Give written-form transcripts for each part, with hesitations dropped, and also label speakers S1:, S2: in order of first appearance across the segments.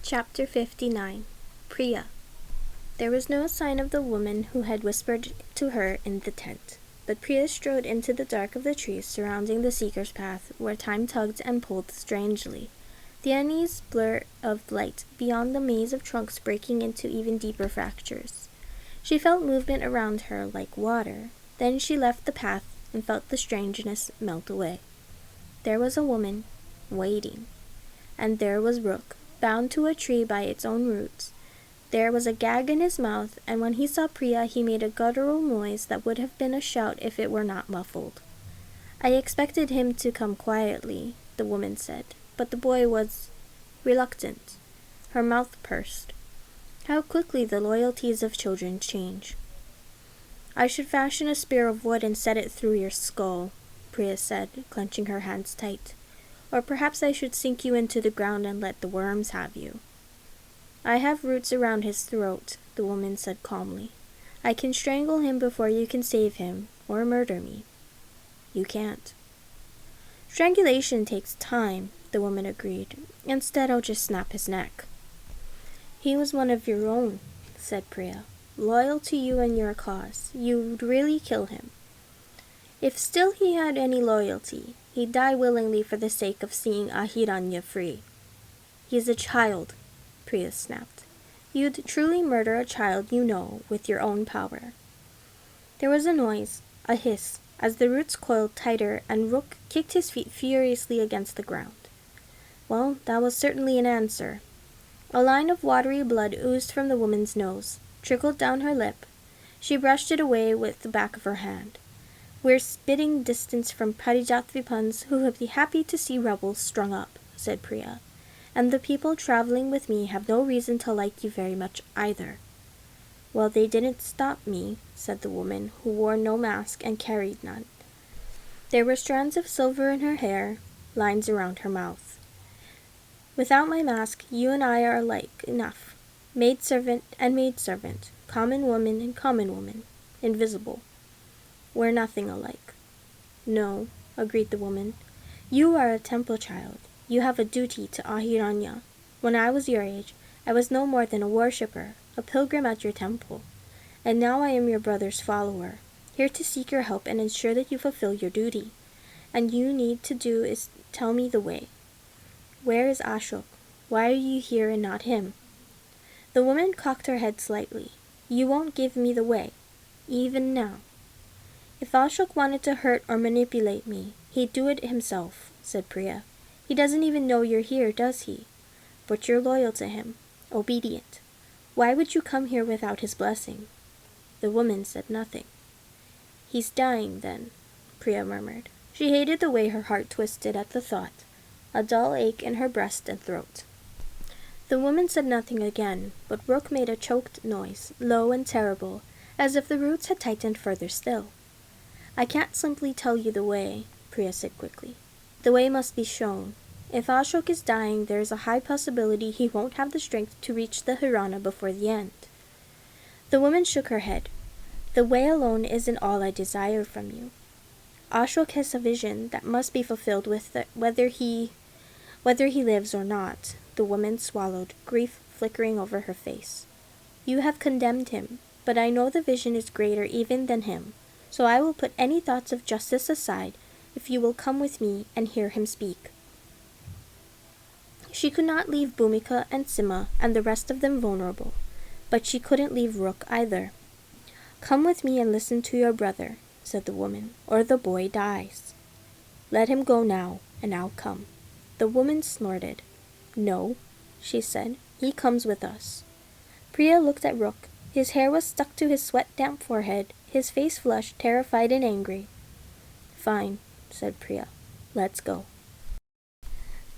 S1: Chapter 59. Priya. There was no sign of the woman who had whispered to her in the tent, but Priya strode into the dark of the trees surrounding the seeker's path, where time tugged and pulled strangely, the uneasy blur of light beyond the maze of trunks breaking into even deeper fractures. She felt movement around her like water. Then she left the path and felt the strangeness melt away. There was a woman, waiting. And there was Rook, bound to a tree by its own roots. There was a gag in his mouth, and when he saw Priya he made a guttural noise that would have been a shout if it were not muffled. "I expected him to come quietly," the woman said, but the boy was reluctant. Her mouth pursed. How quickly the loyalties of children change. "I should fashion a spear of wood and set it through your skull," Priya said, clenching her hands tight. "Or perhaps I should sink you into the ground and let the worms have you." "I have roots around his throat," the woman said calmly. "I can strangle him before you can save him, or murder me." "You can't." "Strangulation takes time," the woman agreed. "Instead, I'll just snap his neck." "He was one of your own," said Priya, "loyal to you and your cause. You'd really kill him." "If still he had any loyalty, he'd die willingly for the sake of seeing Ahiranya free." "He's a child," Priya snapped. "You'd truly murder a child you know with your own power." There was a noise, a hiss, as the roots coiled tighter and Rook kicked his feet furiously against the ground. Well, that was certainly an answer. A line of watery blood oozed from the woman's nose, trickled down her lip. She brushed it away with the back of her hand. "We're spitting distance from Parijattvipans who would be happy to see rebels strung up," said Priya. "And the people traveling with me have no reason to like you very much either." "Well, they didn't stop me," said the woman, who wore no mask and carried none. There were strands of silver in her hair, lines around her mouth. "Without my mask, you and I are alike enough. Maidservant and maidservant, common woman and common woman, invisible. We're nothing alike." "No," agreed the woman. "You are a temple child. You have a duty to Ahiranya. When I was your age, I was no more than a worshipper, a pilgrim at your temple. And now I am your brother's follower, here to seek your help and ensure that you fulfill your duty. And you need to do is tell me the way. Where is Ashok? Why are you here and not him?" The woman cocked her head slightly. "You won't give me the way, even now." "If Ashok wanted to hurt or manipulate me, he'd do it himself," said Priya. "He doesn't even know you're here, does he? But you're loyal to him, obedient. Why would you come here without his blessing?" The woman said nothing. "He's dying, then," Priya murmured. She hated the way her heart twisted at the thought, a dull ache in her breast and throat. The woman said nothing again, but Rook made a choked noise, low and terrible, as if the roots had tightened further still. "I can't simply tell you the way," Priya said quickly. "The way must be shown. If Ashok is dying, there is a high possibility he won't have the strength to reach the Hirana before the end." The woman shook her head. "The way alone isn't all I desire from you. Ashok has a vision that must be fulfilled whether he lives or not." The woman swallowed, grief flickering over her face. "You have condemned him, but I know the vision is greater even than him, so I will put any thoughts of justice aside if you will come with me and hear him speak." She could not leave Bhumika and Sima and the rest of them vulnerable, but she couldn't leave Rook either. "Come with me and listen to your brother," said the woman, "or the boy dies." "Let him go now, and I'll come." The woman snorted. "No," she said, "he comes with us." Priya looked at Rook. His hair was stuck to his sweat-damp forehead, his face flushed, terrified and angry. "Fine," said Priya. "Let's go."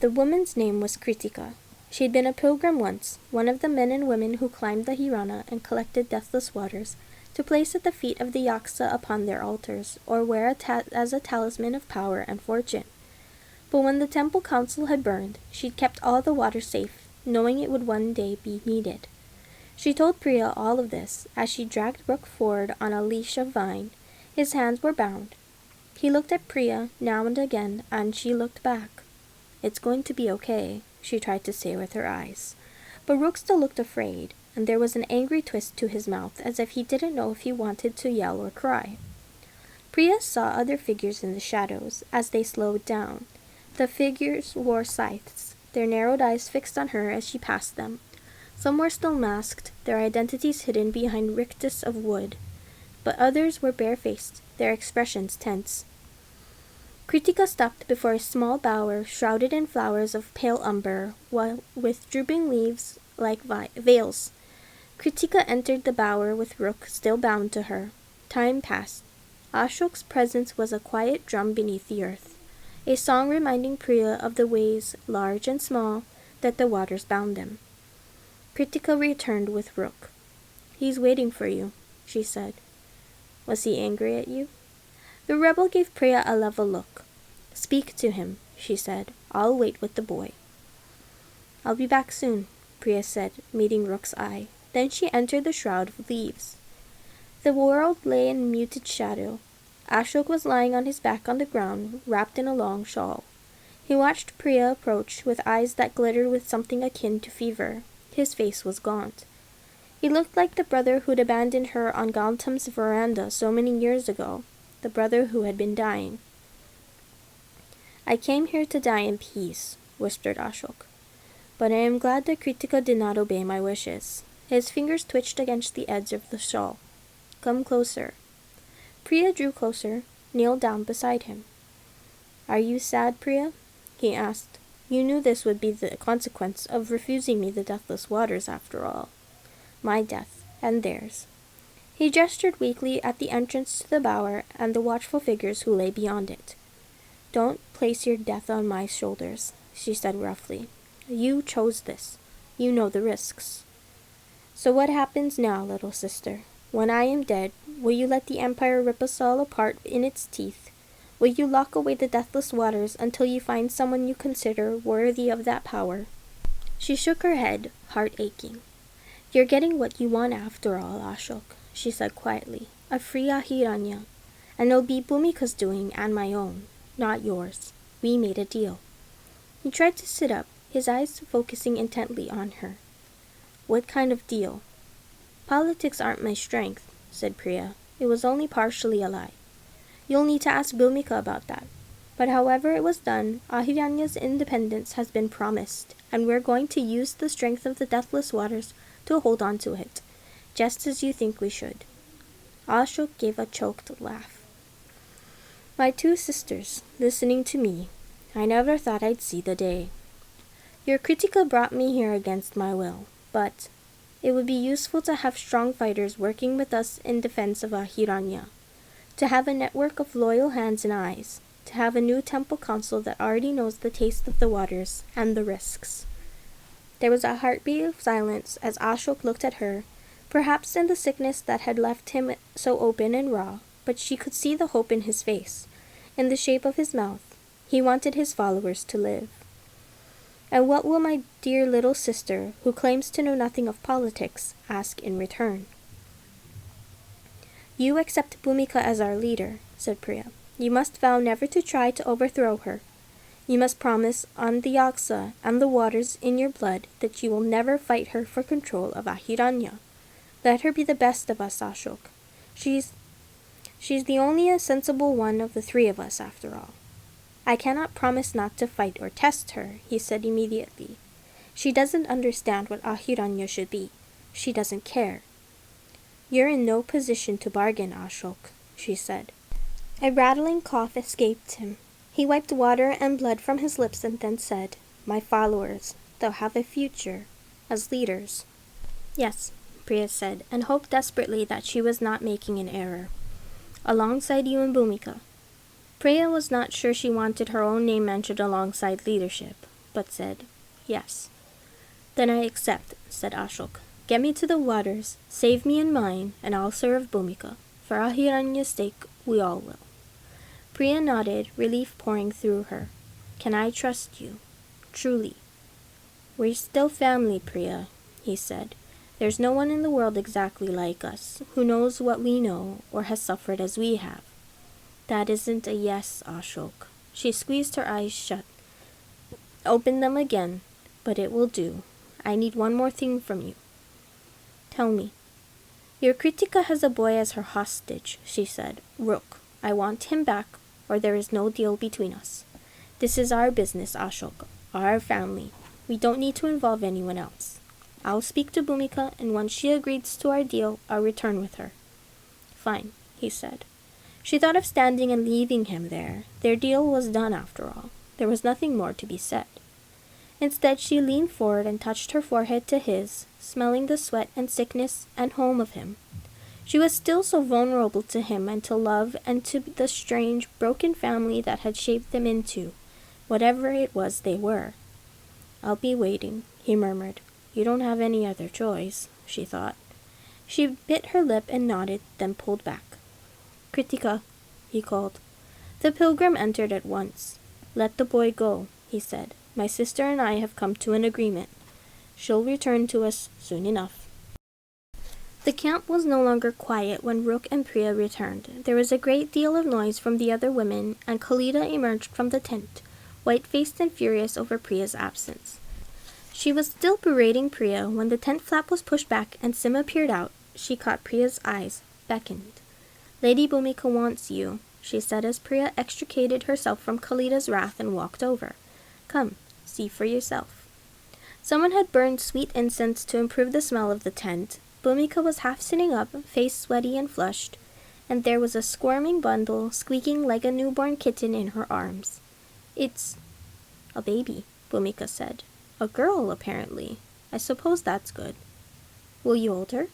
S1: The woman's name was Kritika. She'd been a pilgrim once, one of the men and women who climbed the Hirana and collected deathless waters to place at the feet of the Yaksa upon their altars, or wear as a talisman of power and fortune. But when the temple council had burned, she'd kept all the water safe, knowing it would one day be needed. She told Priya all of this as she dragged Rook forward on a leash of vine. His hands were bound. He looked at Priya now and again, and she looked back. "It's going to be okay," she tried to say with her eyes. But Rook still looked afraid, and there was an angry twist to his mouth as if he didn't know if he wanted to yell or cry. Priya saw other figures in the shadows as they slowed down. The figures wore scythes, their narrowed eyes fixed on her as she passed them. Some were still masked, their identities hidden behind rictus of wood, but others were barefaced, their expressions tense. Kritika stopped before a small bower shrouded in flowers of pale umber, while with drooping leaves like veils. Kritika entered the bower with Rook still bound to her. Time passed. Ashok's presence was a quiet drum beneath the earth, a song reminding Priya of the ways, large and small, that the waters bound them. Kritika returned with Rook. "He's waiting for you," she said. "Was he angry at you?" The rebel gave Priya a level look. "Speak to him," she said. "I'll wait with the boy." "I'll be back soon," Priya said, meeting Rook's eye. Then she entered the shroud of leaves. The world lay in muted shadow. Ashok was lying on his back on the ground, wrapped in a long shawl. He watched Priya approach with eyes that glittered with something akin to fever. His face was gaunt. He looked like the brother who'd abandoned her on Gautam's veranda so many years ago, the brother who had been dying. "I came here to die in peace," whispered Ashok. "But I am glad that Kritika did not obey my wishes." His fingers twitched against the edge of the shawl. "Come closer." Priya drew closer, kneeled down beside him. "Are you sad, Priya?" he asked. "You knew this would be the consequence of refusing me the deathless waters after all. My death, and theirs." He gestured weakly at the entrance to the bower and the watchful figures who lay beyond it. "Don't place your death on my shoulders," she said roughly. "You chose this. You know the risks. So what happens now, little sister? When I am dead, will you let the Empire rip us all apart in its teeth? Will you lock away the deathless waters until you find someone you consider worthy of that power?" She shook her head, heart aching. "You're getting what you want after all, Ashok," she said quietly. "A free Ahiranya. And it'll be Bhumika's doing and my own, not yours. We made a deal." He tried to sit up, his eyes focusing intently on her. "What kind of deal?" "Politics aren't my strength," said Priya. "It was only partially a lie. You'll need to ask Bhumika about that. But however it was done, Ahiranya's independence has been promised, and we're going to use the strength of the deathless waters to hold on to it, just as you think we should." Ashok gave a choked laugh. "My two sisters, listening to me. I never thought I'd see the day. Your Kritika brought me here against my will, but it would be useful to have strong fighters working with us in defense of Ahiranya, to have a network of loyal hands and eyes, to have a new temple council that already knows the taste of the waters and the risks." There was a heartbeat of silence as Ashok looked at her, perhaps in the sickness that had left him so open and raw, but she could see the hope in his face, in the shape of his mouth. He wanted his followers to live. "And what will my dear little sister, who claims to know nothing of politics, ask in return?" "You accept Bhumika as our leader," said Priya. "You must vow never to try to overthrow her. You must promise on the Yaksa and the waters in your blood that you will never fight her for control of Ahiranya. Let her be the best of us, Ashok. She's the only sensible one of the three of us, after all." "I cannot promise not to fight or test her," he said immediately. "She doesn't understand what Ahiranya should be. She doesn't care." "You're in no position to bargain, Ashok," she said. A rattling cough escaped him. He wiped water and blood from his lips and then said, "My followers, they'll have a future as leaders." "Yes," Priya said, and hoped desperately that she was not making an error. "Alongside you and Bhumika." Priya was not sure she wanted her own name mentioned alongside leadership, but said, "Yes." "Then I accept," said Ashok. "Get me to the waters, save me and mine, and I'll serve Bhumika. For Ahiranya's sake, we all will." Priya nodded, relief pouring through her. "Can I trust you? Truly?" "We're still family, Priya," he said. "There's no one in the world exactly like us, who knows what we know, or has suffered as we have." "That isn't a yes, Ashok." She squeezed her eyes shut. "Open them again, but it will do. I need one more thing from you. Tell me. Your Kritika has a boy as her hostage, she said. Rook, I want him back, or there is no deal between us. This is our business, Ashok, our family. We don't need to involve anyone else. I'll speak to Bhumika, and once she agrees to our deal, I'll return with her. Fine, he said. She thought of standing and leaving him there. Their deal was done after all. There was nothing more to be said. Instead, she leaned forward and touched her forehead to his, smelling the sweat and sickness and home of him. She was still so vulnerable to him and to love and to the strange, broken family that had shaped them into whatever it was they were. I'll be waiting, he murmured. You don't have any other choice, she thought. She bit her lip and nodded, then pulled back. Kritika, he called. The pilgrim entered at once. Let the boy go, he said. My sister and I have come to an agreement. She'll return to us soon enough. The camp was no longer quiet when Rook and Priya returned. There was a great deal of noise from the other women, and Khalida emerged from the tent, white-faced and furious over Priya's absence. She was still berating Priya when the tent flap was pushed back and Sima peered out. She caught Priya's eyes, beckoned. Lady Bhumika wants you, she said as Priya extricated herself from Khalida's wrath and walked over. Come, see for yourself. Someone had burned sweet incense to improve the smell of the tent. Bhumika was half sitting up, face sweaty and flushed, and there was a squirming bundle squeaking like a newborn kitten in her arms. It's a baby, Bhumika said. A girl, apparently. I suppose that's good. Will you hold her?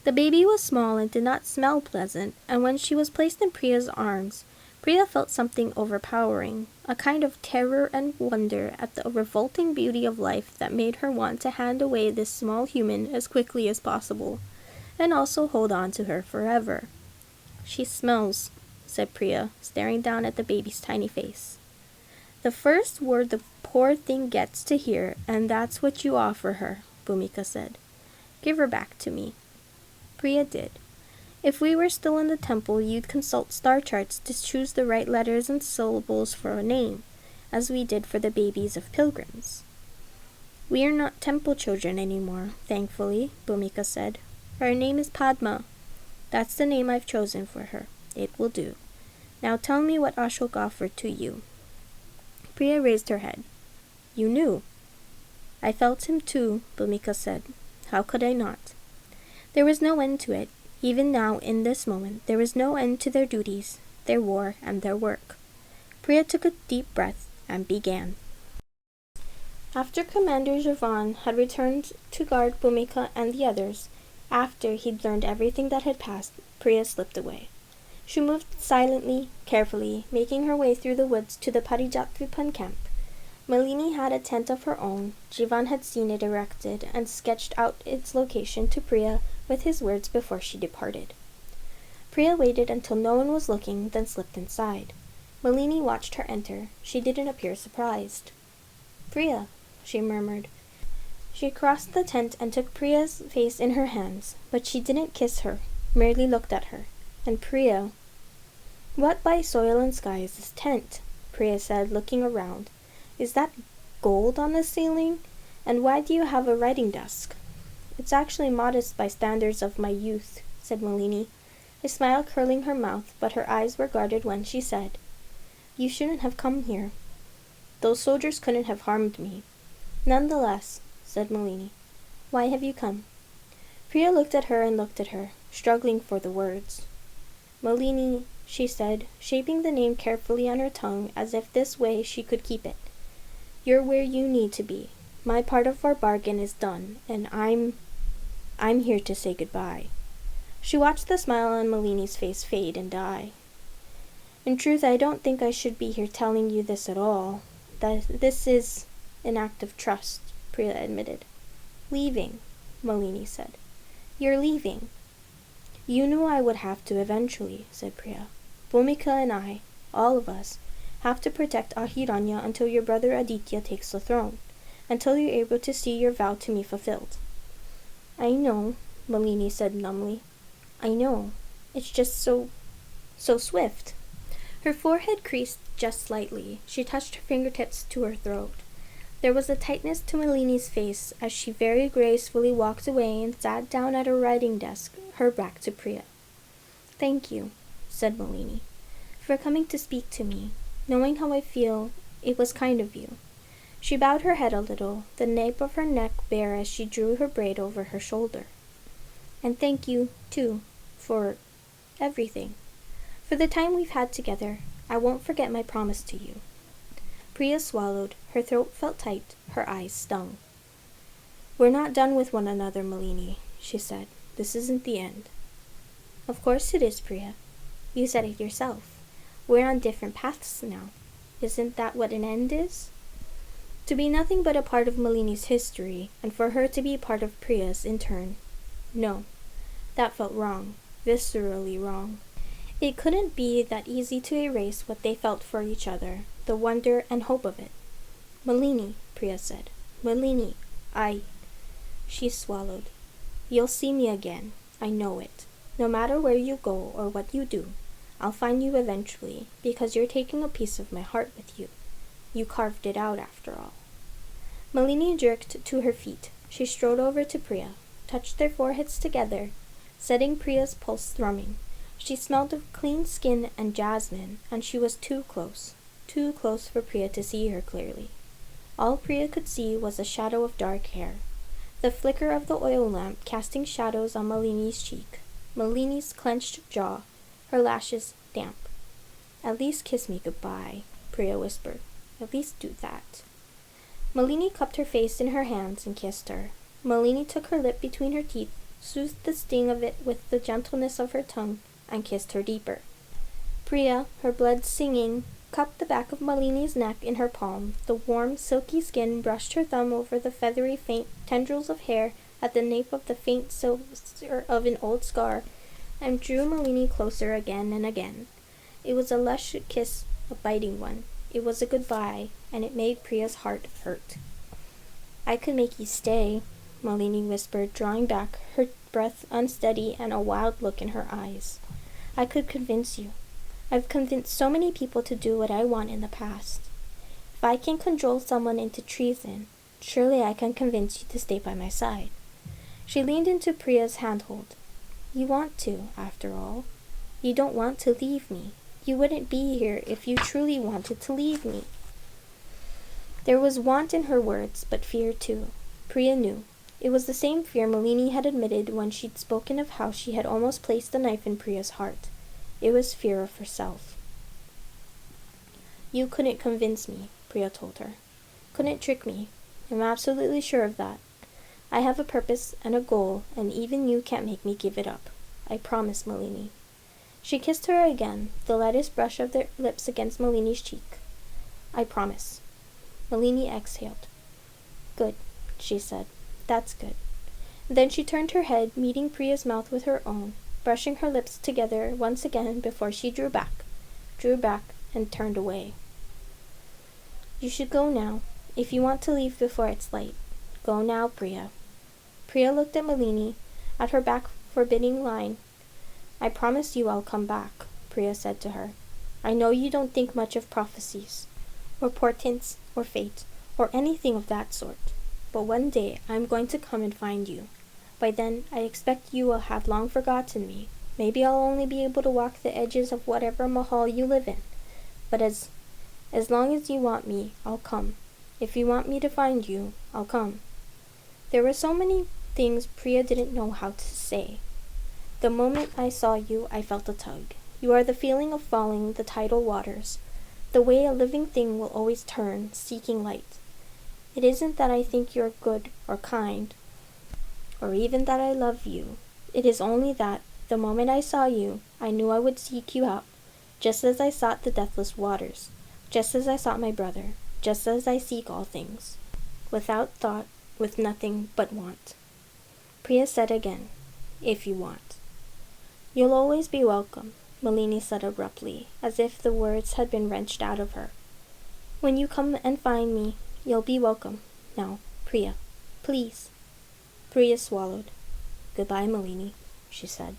S1: The baby was small and did not smell pleasant, and when she was placed in Priya's arms, Priya felt something overpowering, a kind of terror and wonder at the revolting beauty of life that made her want to hand away this small human as quickly as possible, and also hold on to her forever. She smells, said Priya, staring down at the baby's tiny face. The first word the poor thing gets to hear, and that's what you offer her, Bhumika said. Give her back to me. Priya did. If we were still in the temple, you'd consult star charts to choose the right letters and syllables for a name, as we did for the babies of pilgrims. We are not temple children anymore, thankfully, Bhumika said. Her name is Padma. That's the name I've chosen for her. It will do. Now tell me what Ashok offered to you. Priya raised her head. You knew. I felt him too, Bhumika said. How could I not? There was no end to it. Even now, in this moment, there was no end to their duties, their war, and their work. Priya took a deep breath and began. After Commander Javan had returned to guard Bhumika and the others, after he'd learned everything that had passed, Priya slipped away. She moved silently, carefully, making her way through the woods to the Parijatvipan camp. Malini had a tent of her own. Jivan had seen it erected and sketched out its location to Priya with his words before she departed. Priya waited until no one was looking, then slipped inside. Malini watched her enter. She didn't appear surprised. Priya, she murmured. She crossed the tent and took Priya's face in her hands, but she didn't kiss her, merely looked at her. And Priya... What by soil and sky is this tent? Priya said, looking around. Is that gold on the ceiling? And why do you have a writing desk? It's actually modest by standards of my youth, said Malini, a smile curling her mouth, but her eyes were guarded when she said, You shouldn't have come here. Those soldiers couldn't have harmed me. Nonetheless, said Malini, why have you come? Priya looked at her and looked at her, struggling for the words. Malini, she said, shaping the name carefully on her tongue as if this way she could keep it. You're where you need to be. My part of our bargain is done, and I'm here to say goodbye. She watched the smile on Malini's face fade and die. In truth, I don't think I should be here telling you this at all. That this is an act of trust, Priya admitted. Leaving, Malini said. You're leaving. You knew I would have to eventually, said Priya. Bhumika and I, all of us, have to protect Ahiranya until your brother Aditya takes the throne, until you're able to see your vow to me fulfilled. I know, Malini said numbly. I know. It's just so swift. Her forehead creased just slightly. She touched her fingertips to her throat. There was a tightness to Malini's face as she very gracefully walked away and sat down at her writing desk, her back to Priya. "Thank you," said Malini, "for coming to speak to me. Knowing how I feel, it was kind of you." She bowed her head a little, the nape of her neck bare as she drew her braid over her shoulder. "And thank you, too, for everything. For the time we've had together. I won't forget my promise to you." Priya swallowed. Her throat felt tight. Her eyes stung. "We're not done with one another, Malini," she said. "This isn't the end." "Of course it is, Priya. You said it yourself. We're on different paths now. Isn't that what an end is? To be nothing but a part of Malini's history, and for her to be part of Priya's in turn. No, that felt wrong, viscerally wrong. It couldn't be that easy to erase what they felt for each other, the wonder and hope of it. "Malini," Priya said. "Malini, She swallowed. "You'll see me again. I know it. No matter where you go or what you do, I'll find you eventually, because you're taking a piece of my heart with you. You carved it out after all." Malini jerked to her feet. She strode over to Priya, touched their foreheads together, setting Priya's pulse thrumming. She smelled of clean skin and jasmine, and she was too close for Priya to see her clearly. All Priya could see was a shadow of dark hair, the flicker of the oil lamp casting shadows on Malini's cheek, Malini's clenched jaw, her lashes damp. "At least kiss me goodbye," Priya whispered. "At least do that." Malini cupped her face in her hands and kissed her. Malini took her lip between her teeth, soothed the sting of it with the gentleness of her tongue, and kissed her deeper. Priya, her blood singing, cupped the back of Malini's neck in her palm. The warm, silky skin brushed her thumb over the feathery, faint tendrils of hair at the nape of the faint silver of an old scar, and drew Malini closer again and again. It was a lush kiss, a biting one. It was a goodbye, and it made Priya's heart hurt. "I could make you stay," Malini whispered, drawing back, her breath unsteady and a wild look in her eyes. "I could convince you. I've convinced so many people to do what I want in the past. If I can cajole someone into treason, surely I can convince you to stay by my side." She leaned into Priya's handhold. "You want to, after all. You don't want to leave me. You wouldn't be here if you truly wanted to leave me." There was want in her words, but fear too. Priya knew. It was the same fear Malini had admitted when she'd spoken of how she had almost placed the knife in Priya's heart. It was fear of herself. "You couldn't convince me," Priya told her. "Couldn't trick me. I'm absolutely sure of that. I have a purpose and a goal, and even you can't make me give it up. I promise, Malini." She kissed her again, the lightest brush of their lips against Malini's cheek. "I promise." Malini exhaled. "Good," she said. "That's good." Then she turned her head, meeting Priya's mouth with her own, brushing her lips together once again before she drew back, and turned away. "You should go now, if you want to leave before it's late. Go now, Priya." Priya looked at Malini, at her back forbidding line. "I promise you I'll come back," Priya said to her. "I know you don't think much of prophecies, or portents, or fate, or anything of that sort. But one day I'm going to come and find you. By then, I expect you will have long forgotten me. Maybe I'll only be able to walk the edges of whatever mahal you live in. But as long as you want me, I'll come. If you want me to find you, I'll come." There were so many things Priya didn't know how to say. "The moment I saw you, I felt a tug. You are the feeling of falling the tidal waters, the way a living thing will always turn, seeking light. It isn't that I think you're good or kind, or even that I love you. It is only that, the moment I saw you, I knew I would seek you out, just as I sought the deathless waters, just as I sought my brother, just as I seek all things, without thought, with nothing but want." Priya said again, "If you want." "You'll always be welcome," Malini said abruptly, as if the words had been wrenched out of her. "When you come and find me, you'll be welcome. Now, Priya, please." Priya swallowed. "Goodbye, Malini," she said.